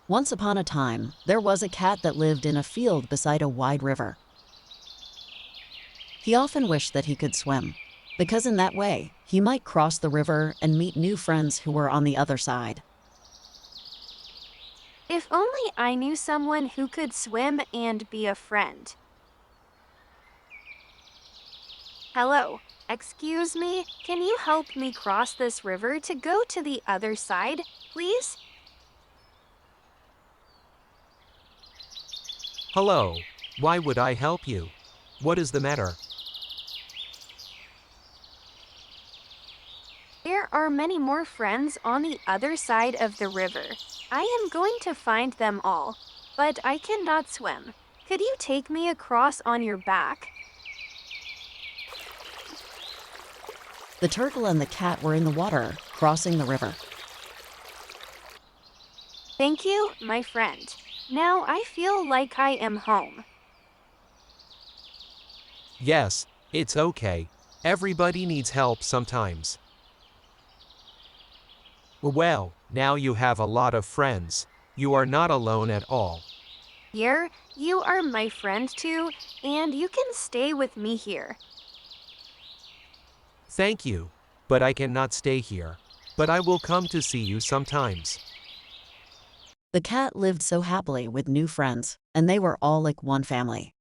Once upon a time, there was a cat that lived in a field beside a wide river. He often wished that he could swim, because in that way, he might cross the river and meet new friends who were on the other side. If only I knew someone who could swim and be a friend. Hello, excuse me, can you help me cross this river to go to the other side, please? Hello. Why would I help you? What is the matter? There are many more friends on the other side of the river. I am going to find them all, but I cannot swim. Could you take me across on your back? The turtle and the cat were in the water, crossing the river. Thank you, my friend. Now I feel like I am home. Yes, it's okay. Everybody needs help sometimes. Well, now you have a lot of friends. You are not alone at all. Here, you are my friend too, and you can stay with me here. Thank you. But I cannot stay here. But I will come to see you sometimes. The cat lived so happily with new friends, and they were all like one family.